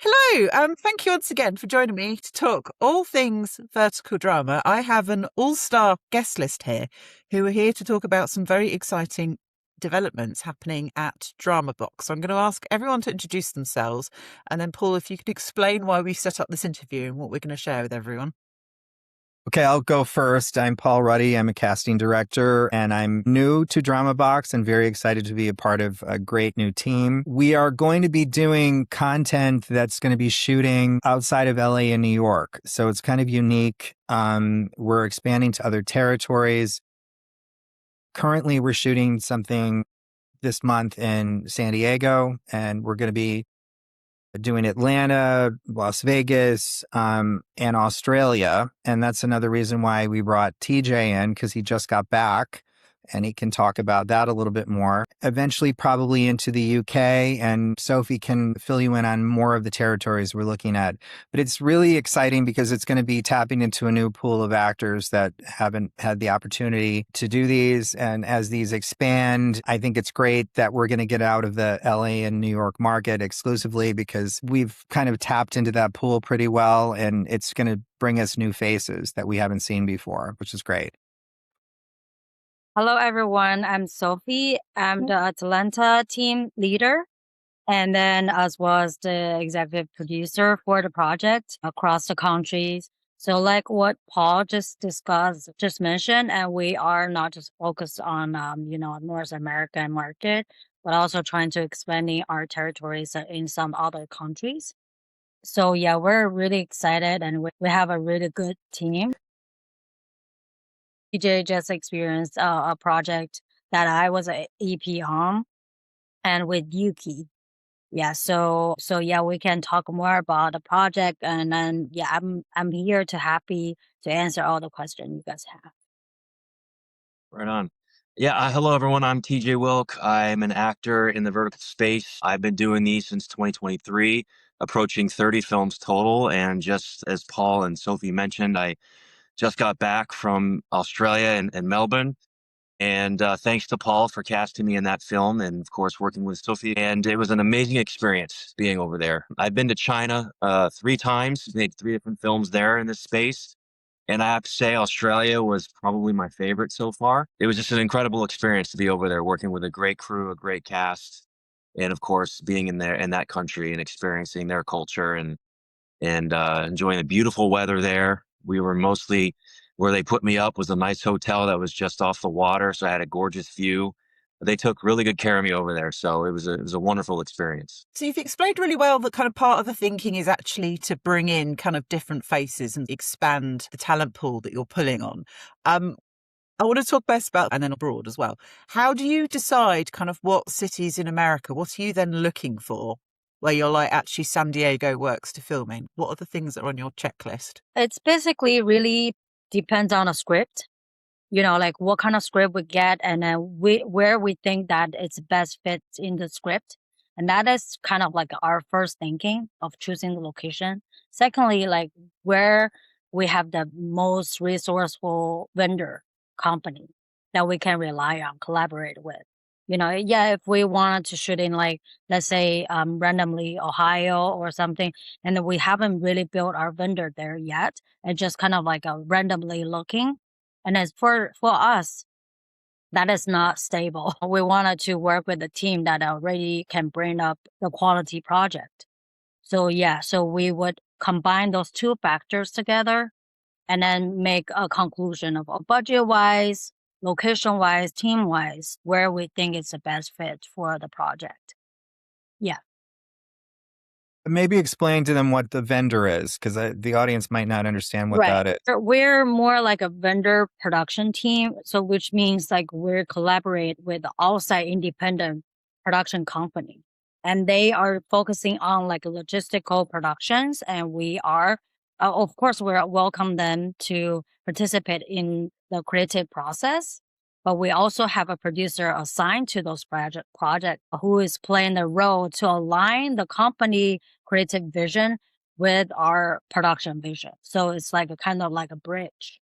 Hello, thank you once again for joining me to talk all things vertical drama. I have an all-star guest list here who are here to talk about some very exciting developments happening at Dramabox. So I'm going to ask everyone to introduce themselves, and then Paul, if you could explain why we set up this interview and what we're going to share with everyone. Okay, I'll go first. I'm Paul Ruddy. I'm a casting director, and I'm new to Dramabox and very excited to be a part of a great new team. We are going to be doing content that's going to be shooting outside of LA and New York. So it's kind of unique. We're expanding to other territories. Currently, we're shooting something this month in San Diego, and we're going to be doing Atlanta, Las Vegas, and Australia. And that's another reason why we brought TJ in, because he just got back and he can talk about that a little bit more. Eventually, probably into the UK, and Sophie can fill you in on more of the territories we're looking at. But it's really exciting because it's going to be tapping into a new pool of actors that haven't had the opportunity to do these. And as these expand, I think it's great that we're going to get out of the LA and New York market exclusively, because we've kind of tapped into that pool pretty well, and it's going to bring us new faces that we haven't seen before, which is great. Hello, everyone. I'm Sophie. I'm the Atlanta team leader, and then as well as the executive producer for the project across the countries. So like what Paul just mentioned, and we are not just focused on, North American market, but also trying to expanding our territories in some other countries. So yeah, we're really excited and we have a really good team. TJ just experienced a project that I was a EP on, and with Yuki. Yeah, so yeah, we can talk more about the project, and then yeah, I'm here to happy to answer all the questions you guys have. Right on. Yeah, hello everyone. I'm TJ Wilk. I'm an actor in the vertical space. I've been doing these since 2023, approaching 30 films total. And just as Paul and Sophie mentioned, I just got back from Australia and Melbourne. And thanks to Paul for casting me in that film, and of course working with Sophie. And it was an amazing experience being over there. I've been to China 3 times, made 3 different films there in this space. And I have to say, Australia was probably my favorite so far. It was just an incredible experience to be over there, working with a great crew, a great cast, and of course, being in that country and experiencing their culture and enjoying the beautiful weather there. We were mostly where they put me up was a nice hotel that was just off the water, so I had a gorgeous view. They took really good care of me over there, so it was a wonderful experience. So you've explained really well that kind of part of the thinking is actually to bring in kind of different faces and expand the talent pool that you're pulling on. I want to talk best about, and then abroad as well. How do you decide kind of what cities in America, what are you then looking for where you're like, actually San Diego works to filming? What are the things that are on your checklist? It's basically really depends on a script. Like what kind of script we get, and then where we think that it's best fit in the script. And that is kind of like our first thinking of choosing the location. Secondly, like where we have the most resourceful vendor company that we can rely on, collaborate with. Yeah, if we wanted to shoot in like, let's say, randomly Ohio or something, and then we haven't really built our vendor there yet, and just kind of like a randomly looking. And as for us, that is not stable. We wanted to work with a team that already can bring up the quality project. So yeah, so we would combine those two factors together and then make a conclusion of budget wise, location wise, team wise, where we think it's the best fit for the project. Yeah. Maybe explain to them what the vendor is, because the audience might not understand what that is. We're more like a vendor production team. So which means like we collaborate with outside independent production company. And they are focusing on like logistical productions. And we are, of course, we welcome them to participate in the creative process. But we also have a producer assigned to those project who is playing the role to align the company creative vision with our production vision. So it's like a kind of like a bridge.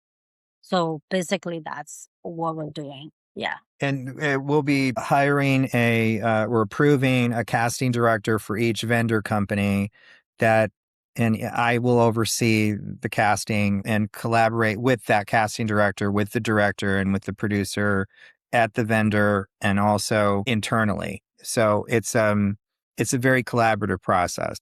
So basically that's what we're doing. Yeah. And we'll be hiring we're approving a casting director for each vendor company. that, and I will oversee the casting and collaborate with that casting director, with the director, and with the producer at the vendor, and also internally. So it's a very collaborative process.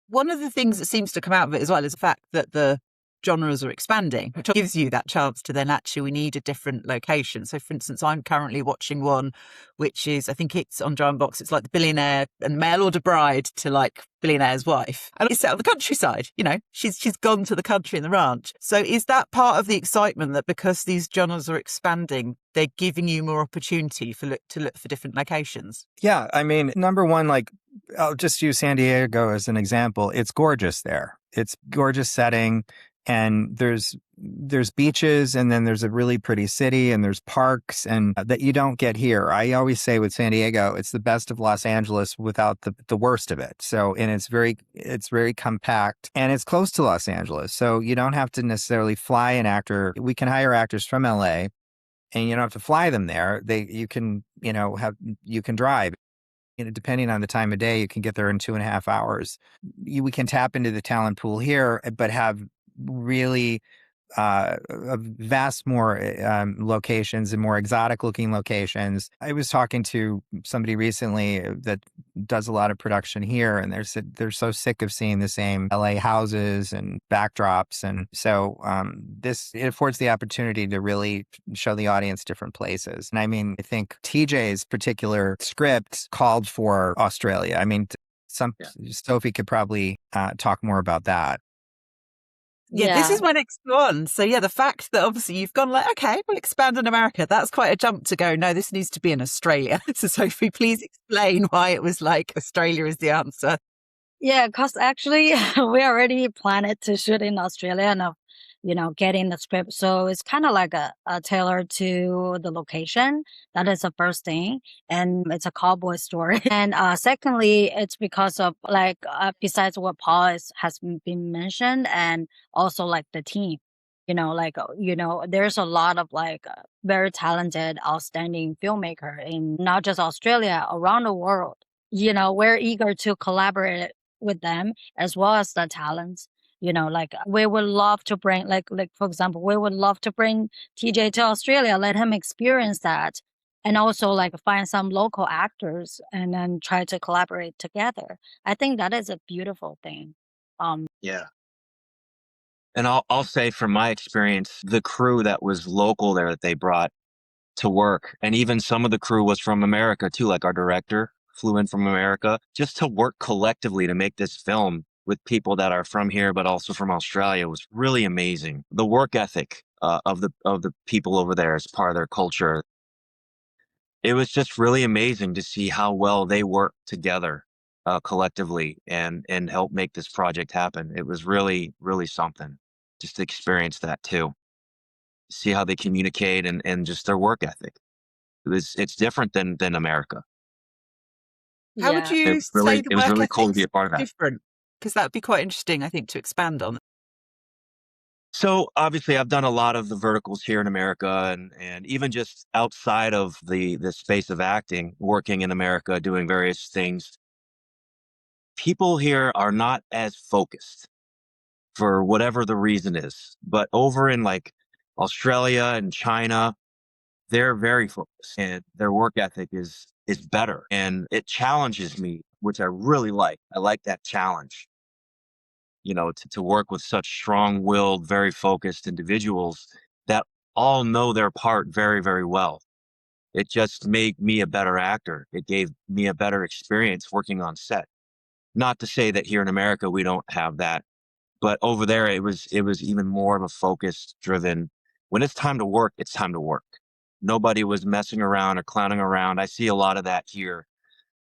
One of the things that seems to come out of it as well is the fact that the genres are expanding, which gives you that chance to then actually, we need a different location. So for instance, I'm currently watching one, which is, I think it's on Dramabox, it's like the billionaire and mail order bride to like billionaire's wife. And it's out of the countryside, you know, she's gone to the country and the ranch. So is that part of the excitement, that because these genres are expanding, they're giving you more opportunity to look for different locations? Yeah. I mean, number one, like, I'll just use San Diego as an example. It's gorgeous there. It's gorgeous setting. And there's beaches, and then there's a really pretty city, and there's parks, and that you don't get here. I always say with San Diego, it's the best of Los Angeles without the worst of it. So, and it's very compact, and it's close to Los Angeles. So you don't have to necessarily fly an actor. We can hire actors from LA, and you don't have to fly them there. You can drive. You know, depending on the time of day, you can get there in 2.5 hours. We can tap into the talent pool here, but have really a vast more locations and more exotic looking locations. I was talking to somebody recently that does a lot of production here, and they're so sick of seeing the same LA houses and backdrops. And so it affords the opportunity to really show the audience different places. And I mean, I think TJ's particular script called for Australia. I mean, Sophie could probably talk more about that. Yeah, this is my next one. So yeah, the fact that obviously you've gone like, okay, we'll expand in America. That's quite a jump to go, no, this needs to be in Australia. So Sophie, please explain why it was like Australia is the answer. Yeah, because actually we already planned to shoot in Australia and, getting the script. So it's kind of like a tailored to the location. That is the first thing. And it's a cowboy story. And secondly, it's because of like, besides what Paul has been mentioned, and also like the team. There's a lot of like very talented, outstanding filmmaker in not just Australia, around the world. We're eager to collaborate with them as well as the talents. We would love to bring, like for example, we would love to bring TJ to Australia, let him experience that, and also like find some local actors and then try to collaborate together. I think that is a beautiful thing. Yeah. And I'll say from my experience, the crew that was local there that they brought to work, and even some of the crew was from America too, like our director flew in from America, just to work collectively to make this film with people that are from here, but also from Australia, was really amazing. The work ethic of the people over there as part of their culture. It was just really amazing to see how well they work together collectively and help make this project happen. It was really, really something just to experience that too. See how they communicate and just their work ethic. It's different than America. How would Yeah. you say the It was work really cool to ethic's be a part of that. different? Because that would be quite interesting, I think, to expand on. So obviously I've done a lot of the verticals here in America, and even just outside of the space of acting, working in America, doing various things. People here are not as focused for whatever the reason is. But over in like Australia and China, they're very focused, and their work ethic is better, and it challenges me, which I really like. I like that challenge, to work with such strong-willed, very focused individuals that all know their part very, very well. It just made me a better actor. It gave me a better experience working on set. Not to say that here in America we don't have that, but over there it was even more of a focused, driven. When it's time to work, it's time to work. Nobody was messing around or clowning around. I see a lot of that here.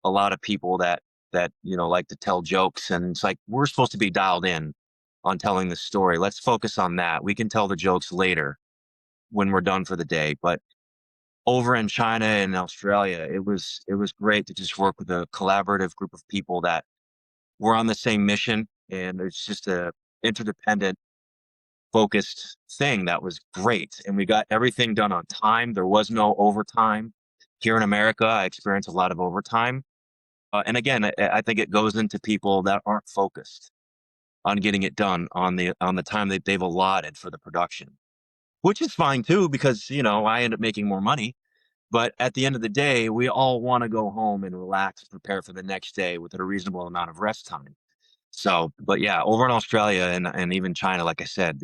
A lot of people that like to tell jokes, and it's like, we're supposed to be dialed in on telling the story. Let's focus on that. We can tell the jokes later when we're done for the day. But over in China and Australia, it was great to just work with a collaborative group of people that were on the same mission, and it's just a interdependent, focused thing that was great. And we got everything done on time. There was no overtime. Here in America, I experienced a lot of overtime. And again, I think it goes into people that aren't focused on getting it done on the time that they've allotted for the production, which is fine too, because, I end up making more money. But at the end of the day, we all want to go home and relax, prepare for the next day with a reasonable amount of rest time. So, but yeah, over in Australia and even China, like I said,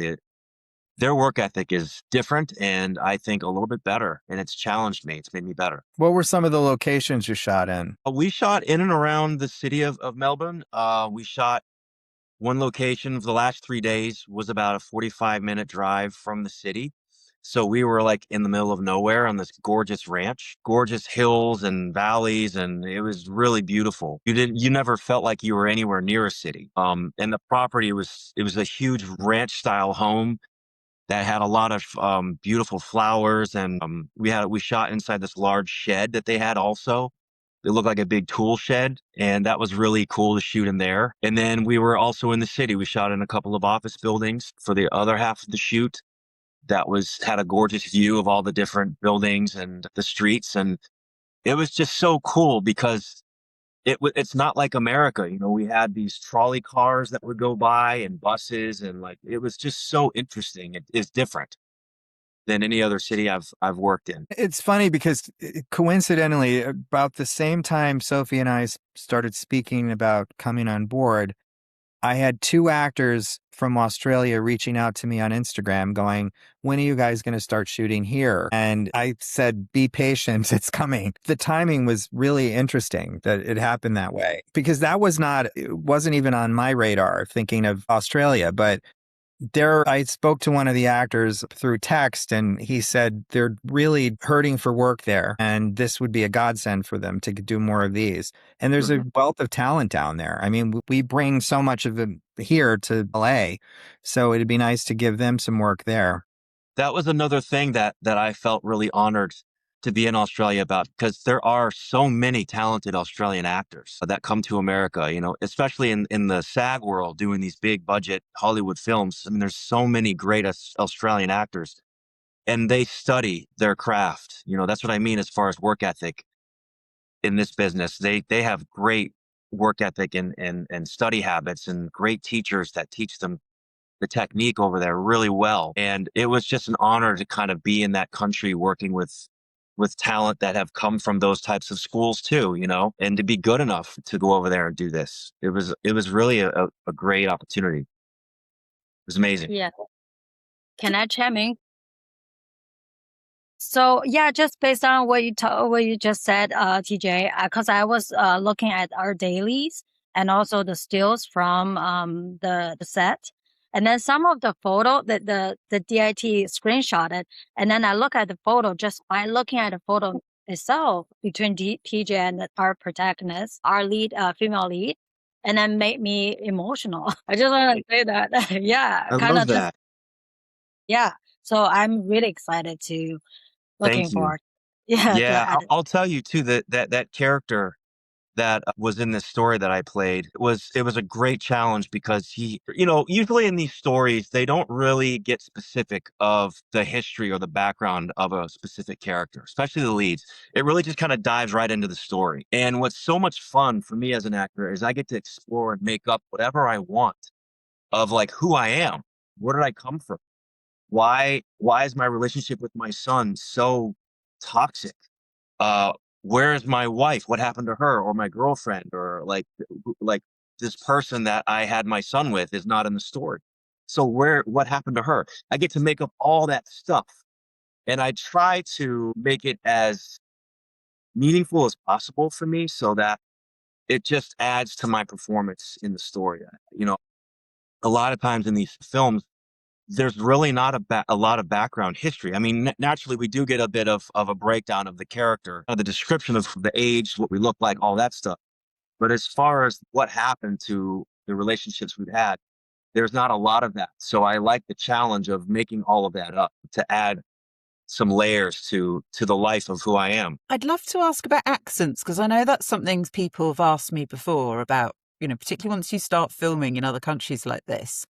their work ethic is different and I think a little bit better. And it's challenged me. It's made me better. What were some of the locations you shot in? We shot in and around the city of Melbourne. We shot one location for the last 3 days was about a 45-minute drive from the city. So we were like in the middle of nowhere on this gorgeous ranch, gorgeous hills and valleys, and it was really beautiful. You never felt like you were anywhere near a city. And the property it was a huge ranch style home that had a lot of beautiful flowers, and we shot inside this large shed that they had also. It looked like a big tool shed, and that was really cool to shoot in there. And then we were also in the city. We shot in a couple of office buildings for the other half of the shoot. That had a gorgeous view of all the different buildings and the streets, and it was just so cool because it's not like America. We had these trolley cars that would go by and buses, and like it was just so interesting. It's different than any other city I've worked in. It's funny because coincidentally, about the same time Sophie and I started speaking about coming on board, I had 2 actors from Australia reaching out to me on Instagram going, when are you guys going to start shooting here? And I said, be patient, it's coming. The timing was really interesting that it happened that way because it wasn't even on my radar thinking of Australia, but I spoke to one of the actors through text and he said they're really hurting for work there and this would be a godsend for them to do more of these. And there's a wealth of talent down there. I mean, we bring so much of it here to LA, so it'd be nice to give them some work there. That was another thing that I felt really honored to be in Australia about, because there are so many talented Australian actors that come to America, especially in the SAG world doing these big budget Hollywood films. I mean, there's so many great Australian actors and they study their craft. That's what I mean as far as work ethic in this business. They have great work ethic and study habits and great teachers that teach them the technique over there really well. And it was just an honor to kind of be in that country working with talent that have come from those types of schools too, and to be good enough to go over there and do this. It was really a great opportunity. It was amazing. Yeah. Can I chime in? So yeah, just based on what you just said, TJ, because I was looking at our dailies and also the stills from the set, and then some of the photo that the DIT screenshotted, and then I look at the photo just by looking at the photo itself between TJ and our protagonist, our lead, female lead, and then made me emotional. I just want to say that, yeah, I kind love of just that. yeah. So I'm really excited to looking Thank you. forward. Yeah, to Yeah, add it. I'll tell you too that character that was in this story that I played it was a great challenge because usually in these stories, they don't really get specific of the history or the background of a specific character, especially the leads. It really just kind of dives right into the story. And what's so much fun for me as an actor is I get to explore and make up whatever I want of like who I am. Where did I come from? Why is my relationship with my son so toxic? uh where is my wife? What happened to her? Or my girlfriend? Or like this person that I had my son with is not in the story. So what happened to her? I get to make up all that stuff, and I try to make it as meaningful as possible for me so that it just adds to my performance in the story. A lot of times in these films there's really not a lot of background history. I mean, naturally, we do get a bit of a breakdown of the character, the description of the age, what we look like, all that stuff. But as far as what happened to the relationships we've had, there's not a lot of that. So I like the challenge of making all of that up to add some layers to the life of who I am. I'd love to ask about accents because I know that's something people have asked me before about, particularly once you start filming in other countries like this,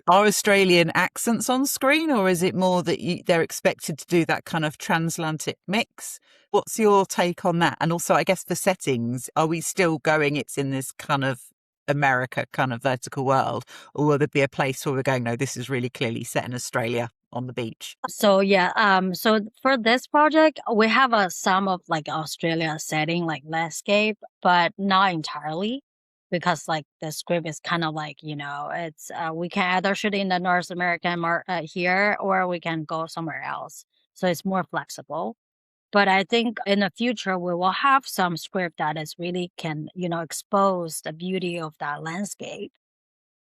Are Australian accents on screen, or is it more that they're expected to do that kind of transatlantic mix? What's your take on that? And also, I guess the settings, are we still going, it's in this kind of America kind of vertical world, or will there be a place where we're going, no, this is really clearly set in Australia on the beach? So so for this project, we have some of like Australia setting, like landscape, but not entirely, because like the script is kind of like, it's we can either shoot in the North American here, or we can go somewhere else. So it's more flexible. But I think in the future we will have some script that is really can, expose the beauty of that landscape.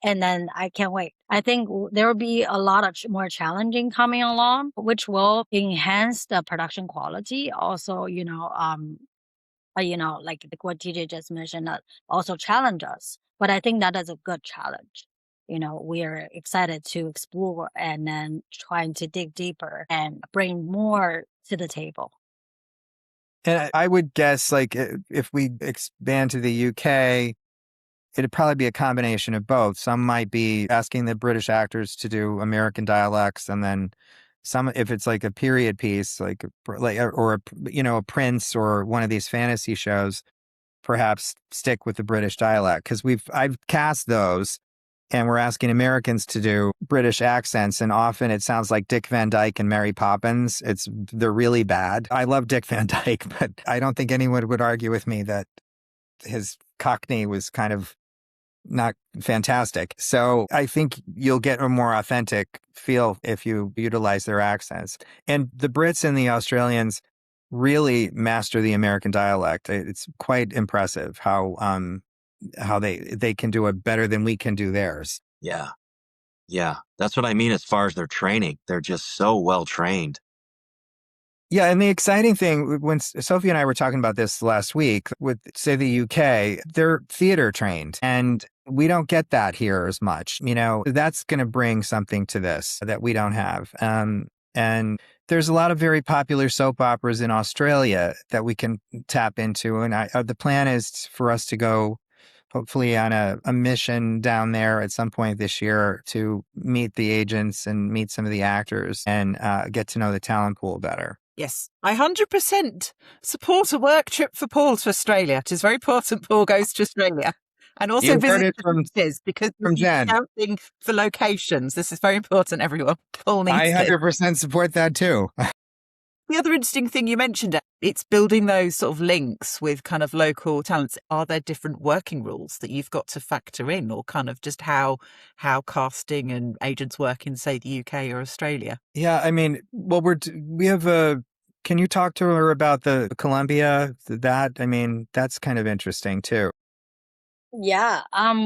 And then I can't wait. I think there will be a lot of more challenging coming along, which will enhance the production quality. Also, like what TJ just mentioned, that also challenge us. But I think that is a good challenge. We are excited to explore and then trying to dig deeper and bring more to the table. And I would guess, like, if we expand to the UK, it'd probably be a combination of both. Some might be asking the British actors to do American dialects, and then some, if it's like a period piece, or a Prince or one of these fantasy shows, perhaps stick with the British dialect, because I've cast those. And we're asking Americans to do British accents, and often it sounds like Dick Van Dyke and Mary Poppins. They're really bad. I love Dick Van Dyke, but I don't think anyone would argue with me that his Cockney was kind of not fantastic. So I think you'll get a more authentic feel if you utilize their accents. And the Brits and the Australians really master the American dialect. It's quite impressive how they can do it better than we can do theirs. Yeah. Yeah. That's what I mean as far as their training. They're just so well trained. Yeah, and the exciting thing, when Sophie and I were talking about this last week, with, say, the UK, they're theater trained, and we don't get that here as much. That's going to bring something to this that we don't have. And there's a lot of very popular soap operas in Australia that we can tap into. And the plan is for us to go, hopefully, on a mission down there at some point this year to meet the agents and meet some of the actors and get to know the talent pool better. Yes, I 100% support a work trip for Paul to Australia. It is very important Paul goes to Australia. And also You heard visit it the beaches, because from Jen. Scouting for locations. This is very important, everyone. Paul needs I it. 100% support that too. The other interesting thing you mentioned, it's building those sort of links with kind of local talents. Are there different working rules that you've got to factor in, or kind of just how casting and agents work in, say, the UK or Australia? Yeah, I mean, well, we have can you talk to her about the Colombia? That's kind of interesting too. Yeah,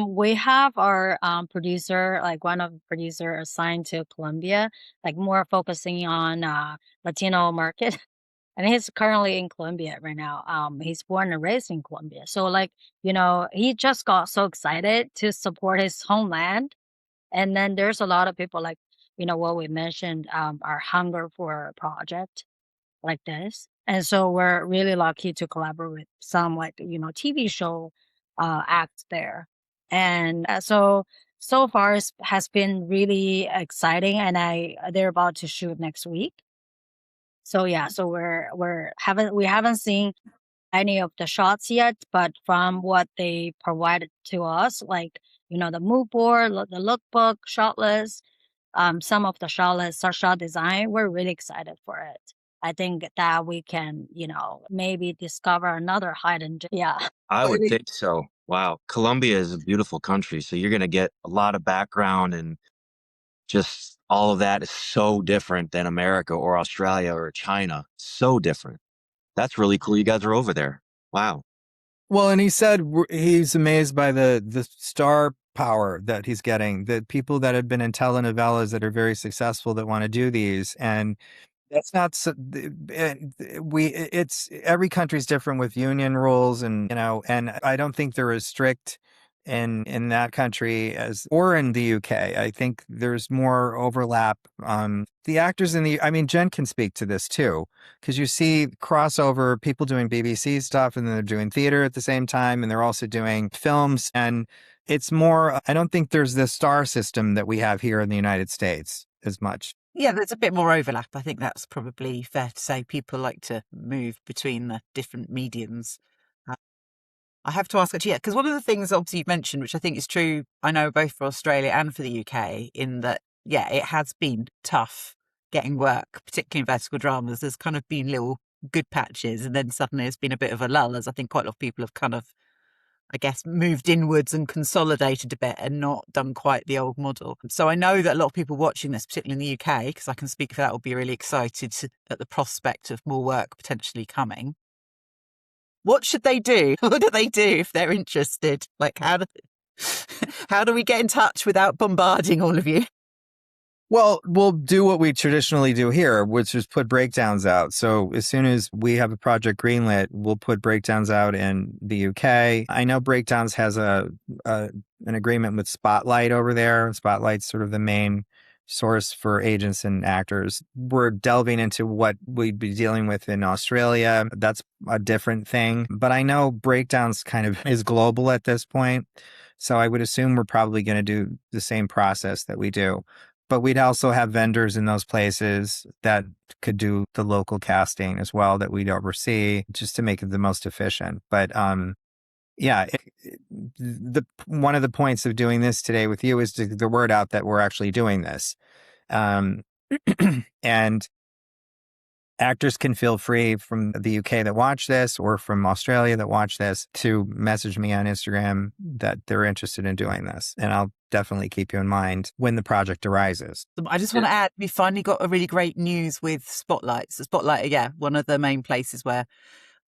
we have our producer, like one of the producer assigned to Colombia, like more focusing on Latino market. And he's currently in Colombia right now. He's born and raised in Colombia. So like, he just got so excited to support his homeland. And then there's a lot of people like, what we mentioned, our hunger for a project like this. And so we're really lucky to collaborate with some like, TV show acts there. And so far has been really exciting, and they're about to shoot next week. So yeah, so we haven't seen any of the shots yet, but from what they provided to us, like, the mood board, the lookbook, shot list, some of the shot list, shot design, we're really excited for it. I think that we can, maybe discover another hidden. Yeah. I would think so. Wow. Colombia is a beautiful country. So you're going to get a lot of background, and just all of that is so different than America or Australia or China. So different. That's really cool. You guys are over there. Wow. Well, and he said he's amazed by the star power that he's getting, the people that have been in telenovelas that are very successful that want to do these. And that's not it's every country's different with union rules, and and I don't think they're as strict in that country or in the UK. I think there's more overlap. The actors Jen can speak to this too, because you see crossover, people doing BBC stuff, and then they're doing theater at the same time, and they're also doing films. And It's more, I don't think there's the star system that we have here in the United States as much. Yeah, there's a bit more overlap. I think that's probably fair to say. People like to move between the different mediums. Uh, I have to ask actually, yeah, because one of the things obviously you've mentioned, which I think is true, I know both for Australia and for the UK, in that, yeah, it has been tough getting work, particularly in vertical dramas. There's kind of been little good patches, and then suddenly it's been a bit of a lull, as I think quite a lot of people have kind of, I guess, moved inwards and consolidated a bit and not done quite the old model. So I know that a lot of people watching this, particularly in the UK, because I can speak for that, will be really excited at the prospect of more work potentially coming. What should they do? What do they do if they're interested? Like, how do we get in touch without bombarding all of you? Well, we'll do what we traditionally do here, which is put breakdowns out. So as soon as we have a project greenlit, we'll put breakdowns out in the UK. I know Breakdowns has an agreement with Spotlight over there. Spotlight's sort of the main source for agents and actors. We're delving into what we'd be dealing with in Australia. That's a different thing. But I know Breakdowns kind of is global at this point. So I would assume we're probably going to do the same process that we do. But we'd also have vendors in those places that could do the local casting as well that we'd oversee just to make it the most efficient. But yeah, one of the points of doing this today with you is to get the word out that we're actually doing this. And actors can feel free from the UK that watch this or from Australia that watch this to message me on Instagram that they're interested in doing this. And I'll definitely keep you in mind when the project arises. I just want to add, we finally got a really great news with Spotlight. So Spotlight, yeah, one of the main places where,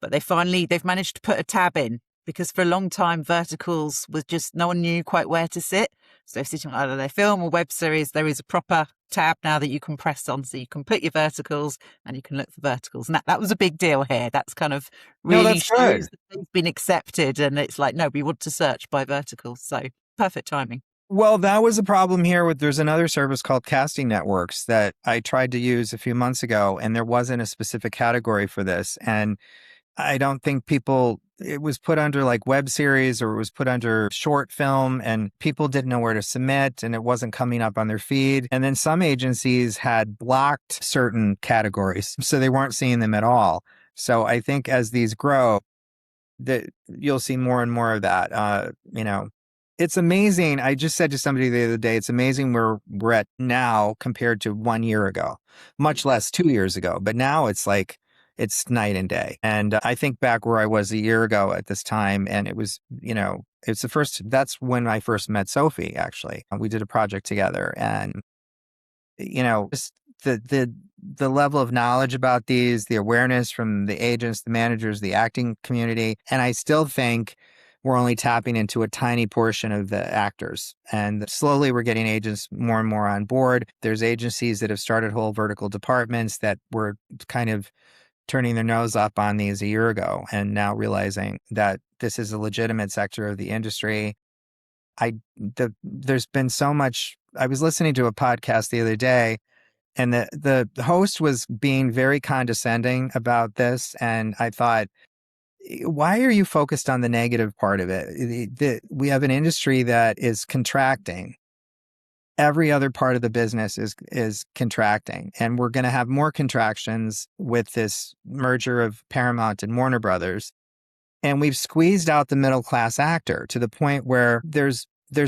but they've managed to put a tab in, because for a long time, verticals was just, no one knew quite where to sit. So if sitting on either their film or web series, there is a proper tab now that you can press on, so you can put your verticals and you can look for verticals. And that was a big deal here. That's kind of really shows that they've been accepted, and it's like, no, we want to search by verticals. So perfect timing. Well, that was a problem here there's another service called Casting Networks that I tried to use a few months ago, and there wasn't a specific category for this. And I don't think it was put under like web series or it was put under short film, and people didn't know where to submit and it wasn't coming up on their feed. And then some agencies had blocked certain categories, so they weren't seeing them at all. So I think as these grow, that you'll see more and more of that. It's amazing. I just said to somebody the other day, it's amazing where we're at now compared to 1 year ago, much less 2 years ago. But now it's like, it's night and day. And I think back where I was a year ago at this time, and it was, that's when I first met Sophie, actually. We did a project together, and, just the level of knowledge about these, the awareness from the agents, the managers, the acting community. And I still think we're only tapping into a tiny portion of the actors. And slowly we're getting agents more and more on board. There's agencies that have started whole vertical departments that were kind of turning their nose up on these a year ago and now realizing that this is a legitimate sector of the industry. There's been so much. I was listening to a podcast the other day, and the host was being very condescending about this. And I thought, why are you focused on the negative part of it? We have an industry that is contracting. Every other part of the business is contracting, and we're going to have more contractions with this merger of Paramount and Warner Brothers. And we've squeezed out the middle class actor to the point where there's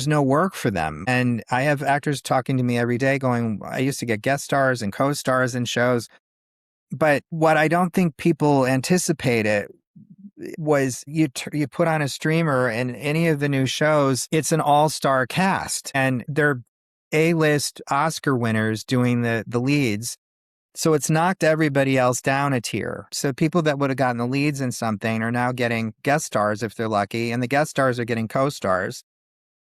no work for them. And I have actors talking to me every day going, I used to get guest stars and co-stars in shows. But what I don't think people anticipated was you put on a streamer and any of the new shows, it's an all-star cast, and they're A-list Oscar winners doing the leads. So it's knocked everybody else down a tier. So people that would have gotten the leads in something are now getting guest stars if they're lucky, and the guest stars are getting co-stars.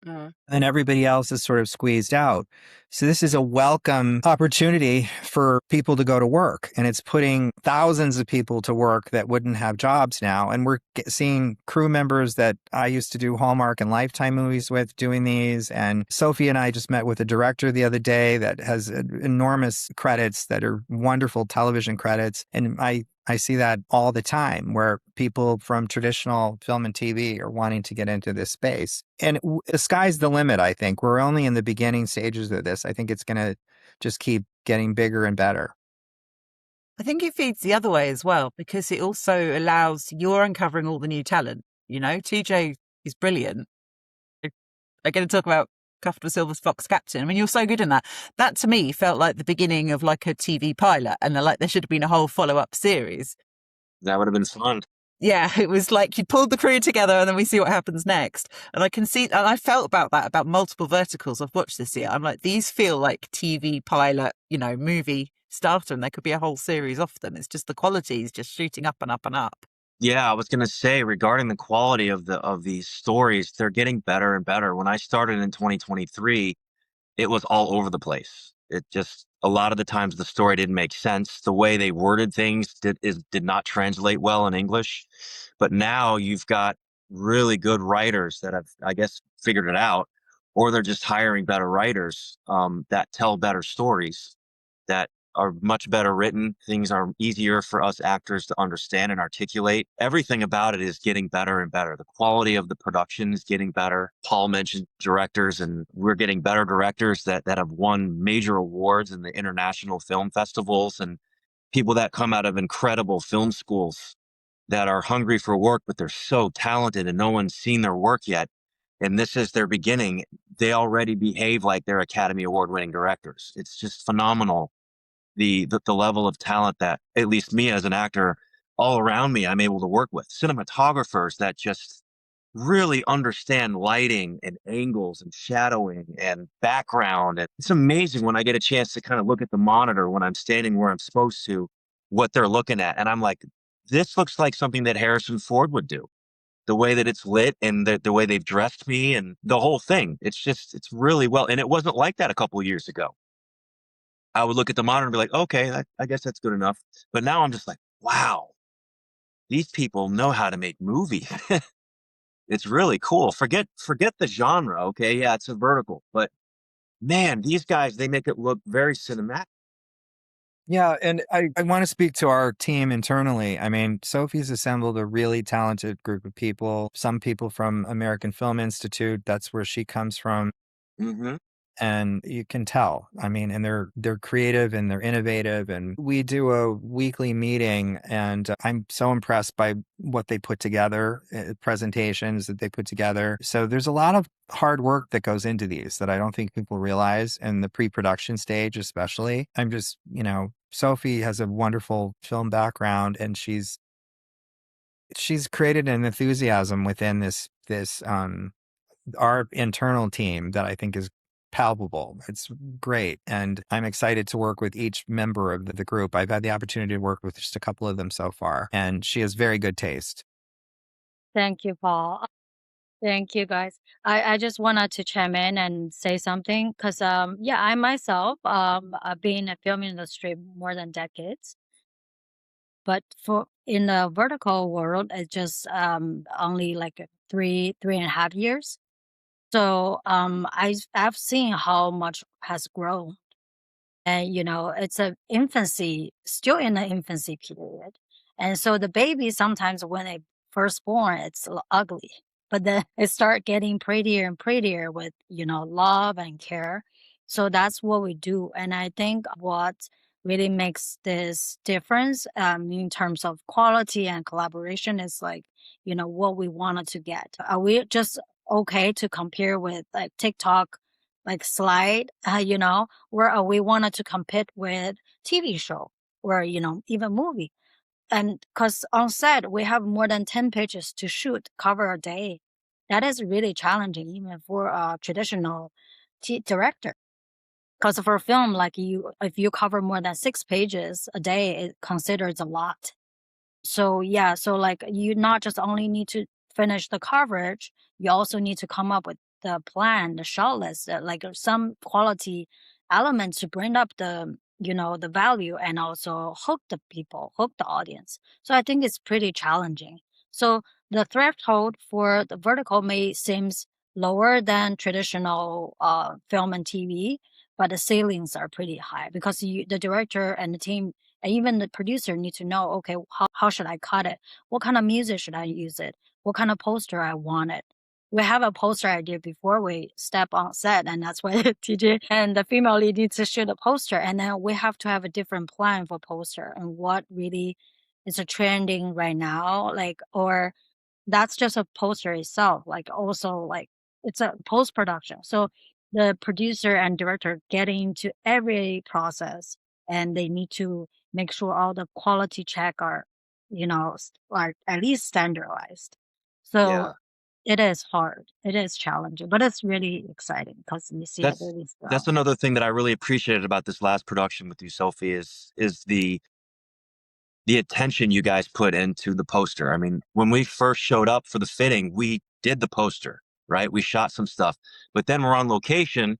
And everybody else is sort of squeezed out. So this is a welcome opportunity for people to go to work. And it's putting thousands of people to work that wouldn't have jobs now. And we're seeing crew members that I used to do Hallmark and Lifetime movies with doing these. And Sophie and I just met with a director the other day that has enormous credits that are wonderful television credits. And I I see that all the time where people from traditional film and TV are wanting to get into this space. And the sky's the limit, I think. We're only in the beginning stages of this. I think it's going to just keep getting bigger and better. I think it feeds the other way as well, because it also allows you're uncovering all the new talent. You know, TJ is brilliant. I'm going to talk about Cuffed with Silver's Fox Captain. I mean, you're so good in that. That to me felt like the beginning of like a TV pilot, and like there should have been a whole follow-up series. That would have been fun. Yeah, it was like you pulled the crew together and then we see what happens next. And I can see, and I felt about that, about multiple verticals I've watched this year. I'm like, these feel like TV pilot, you know, movie starter, and there could be a whole series off them. It's just the quality is just shooting up and up and up. Yeah, I was going to say regarding the quality of these stories, they're getting better and better. When I started in 2023, it was all over the place. It just a lot of the times the story didn't make sense. The way they worded things did not translate well in English. But now you've got really good writers that have, I guess, figured it out, or they're just hiring better writers that tell better stories that are much better written. Things are easier for us actors to understand and articulate. Everything about it is getting better and better. The quality of the production is getting better. Paul mentioned directors, and we're getting better directors that have won major awards in the international film festivals, and people that come out of incredible film schools that are hungry for work, but they're so talented and no one's seen their work yet. And this is their beginning. They already behave like they're Academy Award winning directors. It's just phenomenal. The level of talent that at least me as an actor all around me I'm able to work with, cinematographers that just really understand lighting and angles and shadowing and background. And it's amazing when I get a chance to kind of look at the monitor when I'm standing where I'm supposed to, what they're looking at, and I'm like, this looks like something that Harrison Ford would do. The way that it's lit and the way they've dressed me and the whole thing, it's really well. And it wasn't like that a couple of years ago. I would look at the monitor and be like, okay, I guess that's good enough. But now I'm just like, wow, these people know how to make movies. It's really cool. Forget the genre. Okay. Yeah, it's a vertical, but man, these guys, they make it look very cinematic. Yeah, and I want to speak to our team internally. I mean, Sophie's assembled a really talented group of people, some people from American Film Institute. That's where she comes from. Hmm. And you can tell. I mean, and they're creative and they're innovative. And we do a weekly meeting, and I'm so impressed by what they put together, presentations that they put together. So there's a lot of hard work that goes into these that I don't think people realize in the pre-production stage, especially. I'm just, Sophie has a wonderful film background, and she's created an enthusiasm within this our internal team that I think is palpable. It's great. And I'm excited to work with each member of the group. I've had the opportunity to work with just a couple of them so far, and she has very good taste. Thank you, Paul. Thank you, guys. I just wanted to chime in and say something because, yeah, I myself, I've been in the film industry more than decades, but for in the vertical world, it's just only like 3.5 years. So I've seen how much has grown. And it's a infancy, still in the infancy period. And so the baby sometimes when they first born, it's ugly, but then it start getting prettier and prettier with love and care. So that's what we do. And I think what really makes this difference in terms of quality and collaboration is like what we wanted to get. Are we just okay to compare with like TikTok like slide, where we wanted to compete with TV show or, even movie. And because on set, we have more than 10 pages to shoot, cover a day. That is really challenging, even for a traditional director. Because for a film, like if you cover more than 6 pages a day, it considers a lot. So yeah, so like you not just only need to finish the coverage, you also need to come up with the plan, the shot list, like some quality elements to bring up the value and also hook the people, hook the audience. So I think it's pretty challenging. So the threshold for the vertical may seems lower than traditional film and TV, but the ceilings are pretty high because the director and the team And even the producer need to know, okay, how should I cut it? What kind of music should I use it? What kind of poster I want it? We have a poster idea before we step on set, and that's why TJ and the female lead need to shoot a poster. And then we have to have a different plan for poster and what really is a trending right now, like, or that's just a poster itself. Like also like it's a post production. So the producer and director get into every process and they need to make sure all the quality check are, are at least standardized. Yeah. So it is hard. It is challenging, but it's really exciting because we see it That's really that's well. another thing that I really appreciated about this last production with you, Sophie, is the attention you guys put into the poster. I mean, when we first showed up for the fitting, we did the poster, right? We shot some stuff, but then we're on location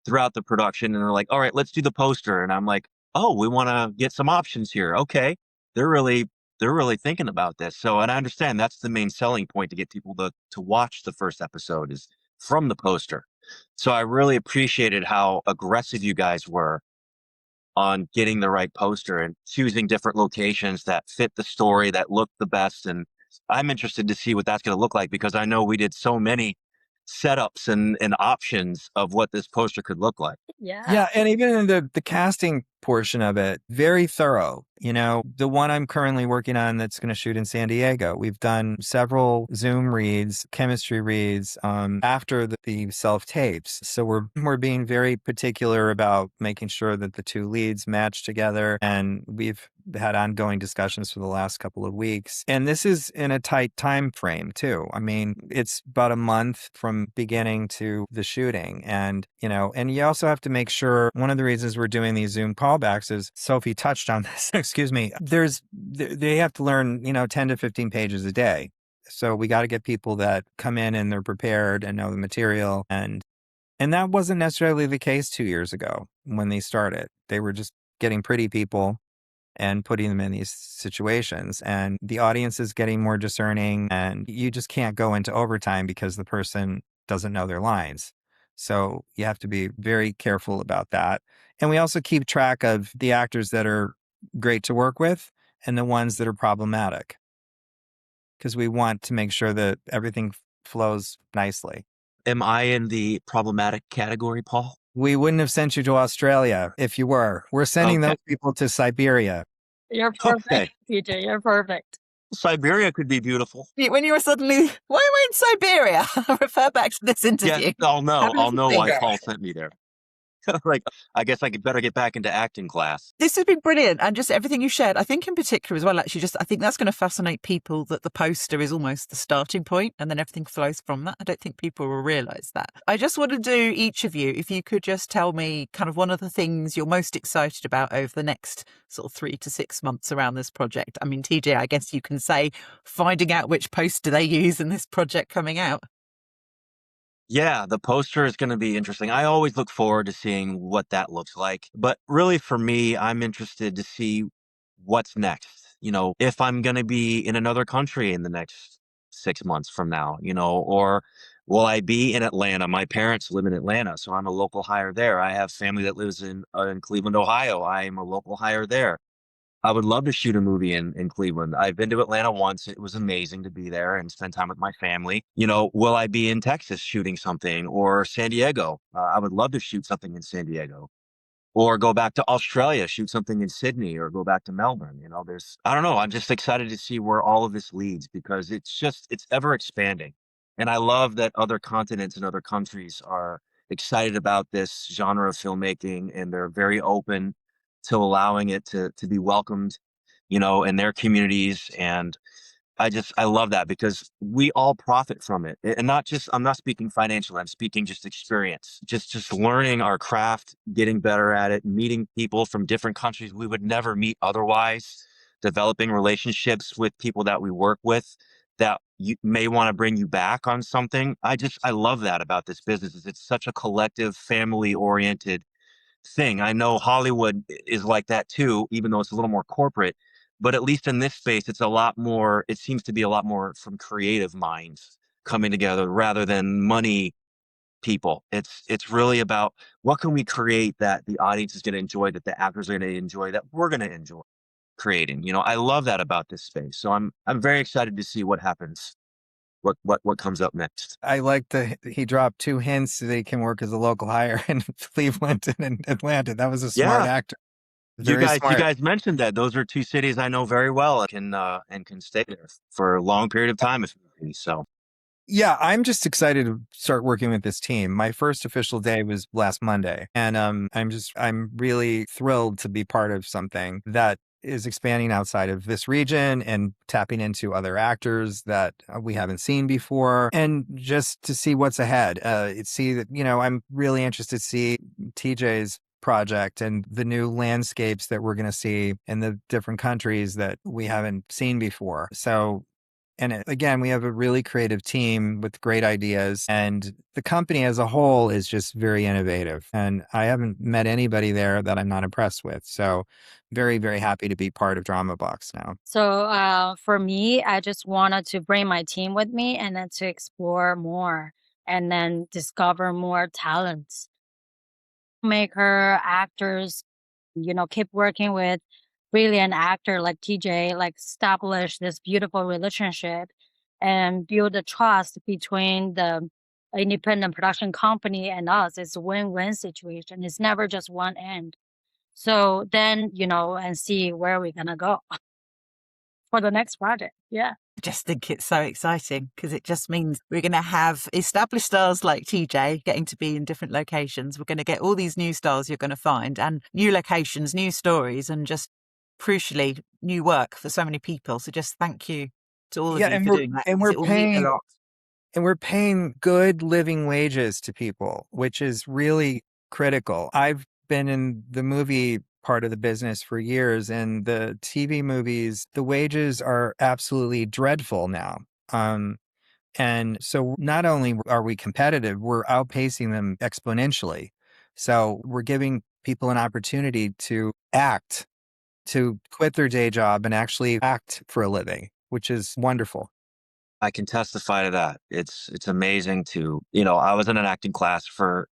throughout the production and they're like, all right, let's do the poster. And I'm like, oh, we want to get some options here. Okay. They're really, they're really thinking about this. So, and I understand that's the main selling point to get people to watch the first episode is from the poster. So I really appreciated how aggressive you guys were on getting the right poster and choosing different locations that fit the story, that look the best. And I'm interested to see what that's going to look like because I know we did so many setups and options of what this poster could look like. Yeah. Yeah, and even in the casting portion of it, very thorough. The one I'm currently working on that's going to shoot in San Diego, we've done several Zoom reads, chemistry reads after the self tapes. So we're being very particular about making sure that the two leads match together, and we've had ongoing discussions for the last couple of weeks. And this is in a tight time frame too. I mean, it's about a month from beginning to the shooting, and and you also have to make sure. One of the reasons we're doing these Zoom callbacks is Sophie touched on this. Excuse me. They have to learn 10 to 15 pages a day. So we got to get people that come in and they're prepared and know the material, and that wasn't necessarily the case 2 years ago when they started. They were just getting pretty people and putting them in these situations. And the audience is getting more discerning, and you just can't go into overtime because the person doesn't know their lines. So you have to be very careful about that. And we also keep track of the actors that are great to work with and the ones that are problematic, because we want to make sure that everything flows nicely. Am I in the problematic category, Paul? We wouldn't have sent you to Australia if you were. We're sending Okay. those people to Siberia. You're perfect, Okay. TJ. You're perfect. Siberia could be beautiful. When you were suddenly, why am I in Siberia? Refer back to this Yeah, interview. I'll know. Having I'll to know think. why Paul sent me there. Like, I guess I could better get back into acting class. This has been brilliant, and just everything you shared. I think in particular as well, actually, I think that's going to fascinate people that the poster is almost the starting point and then everything flows from that. I don't think people will realise that. I just want to do each of you, if you could just tell me kind of one of the things you're most excited about over the next sort of 3 to 6 months around this project. I mean, TJ, I guess you can say finding out which poster they use in this project coming out. Yeah, the poster is going to be interesting. I always look forward to seeing what that looks like. But really, for me, I'm interested to see what's next. If I'm going to be in another country in the next 6 months from now, or will I be in Atlanta? My parents live in Atlanta, so I'm a local hire there. I have family that lives in Cleveland, Ohio. I am a local hire there. I would love to shoot a movie in Cleveland. I've been to Atlanta once. It was amazing to be there and spend time with my family. Will I be in Texas shooting something or San Diego? I would love to shoot something in San Diego or go back to Australia, shoot something in Sydney or go back to Melbourne. I don't know. I'm just excited to see where all of this leads because it's ever expanding. And I love that other continents and other countries are excited about this genre of filmmaking and they're very open to allowing it to be welcomed, in their communities. And I love that because we all profit from it. And I'm not speaking financially, I'm speaking just experience, just learning our craft, getting better at it, meeting people from different countries we would never meet otherwise, developing relationships with people that we work with that you may want to bring you back on something. I love that about this business is it's such a collective, family oriented thing. I know Hollywood is like that too, even though it's a little more corporate. But at least in this space, it's a lot more, it seems to be a lot more from creative minds coming together rather than money people. It's really about what can we create that the audience is going to enjoy, that the actors are going to enjoy, that we're going to enjoy. creating. You know, I love that about this space. So I'm very excited to see what happens, what comes up next. I like he dropped 2 hints that he can work as a local hire in Cleveland and in Atlanta. That was a smart Yeah. actor. You Very guys smart. mentioned that. Those are 2 cities I know very well and can stay there for a long period of time if need be. So Yeah, I'm just excited to start working with this team. My first official day was last Monday, and I'm really thrilled to be part of something that is expanding outside of this region and tapping into other actors that we haven't seen before, and just to see what's ahead. See that, I'm really interested to see TJ's project and the new landscapes that we're going to see in the different countries that we haven't seen before. So, and again, we have a really creative team with great ideas, and the company as a whole is just very innovative. And I haven't met anybody there that I'm not impressed with. So very, very happy to be part of Dramabox now. So for me, I just wanted to bring my team with me and then to explore more and then discover more talents. Maker, actors, keep working with brilliant actor like TJ, like establish this beautiful relationship and build a trust between the independent production company and us. It's a win-win situation. It's never just one end. So then, and see where we're gonna go for the next project. Yeah. I just think it's so exciting because it just means we're going to have established stars like TJ getting to be in different locations. We're going to get all these new stars you're going to find and new locations, new stories, and just crucially new work for so many people. So just thank you to all of you for doing that. And 'cause we're it will mean a lot. And we're paying good living wages to people, which is really critical. I've been in the movie part of the business for years, and the TV movies, the wages are absolutely dreadful now. And so not only are we competitive, we're outpacing them exponentially. So we're giving people an opportunity to act, to quit their day job and actually act for a living, which is wonderful. I can testify to that. It's amazing to, I was in an acting class for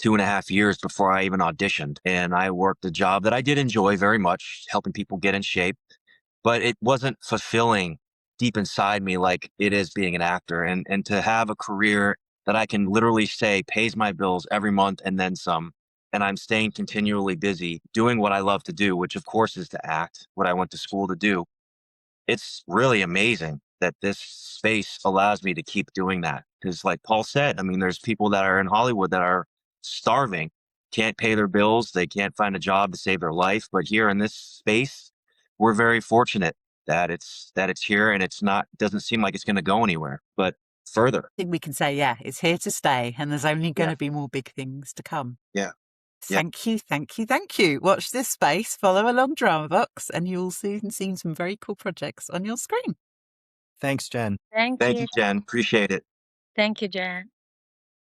2.5 years before I even auditioned. And I worked a job that I did enjoy very much, helping people get in shape, but it wasn't fulfilling deep inside me like it is being an actor. And to have a career that I can literally say pays my bills every month and then some. And I'm staying continually busy doing what I love to do, which of course is to act, what I went to school to do. It's really amazing that this space allows me to keep doing that. Because, like Paul said, I mean, there's people that are in Hollywood that are starving, can't pay their bills, they can't find a job to save their life. But here in this space, we're very fortunate that it's here and it's not doesn't seem like it's going to go anywhere, but further. I think we can say, yeah, it's here to stay, and there's only going Yeah, to be more big things to come. yeah, yeah. Thank you, thank you, thank you. Watch this space, follow along Dramabox, and you'll soon see some very cool projects on your screen. Thanks, Jen. Thank Thank you. you, Jen. Appreciate it. Thank you, Jen.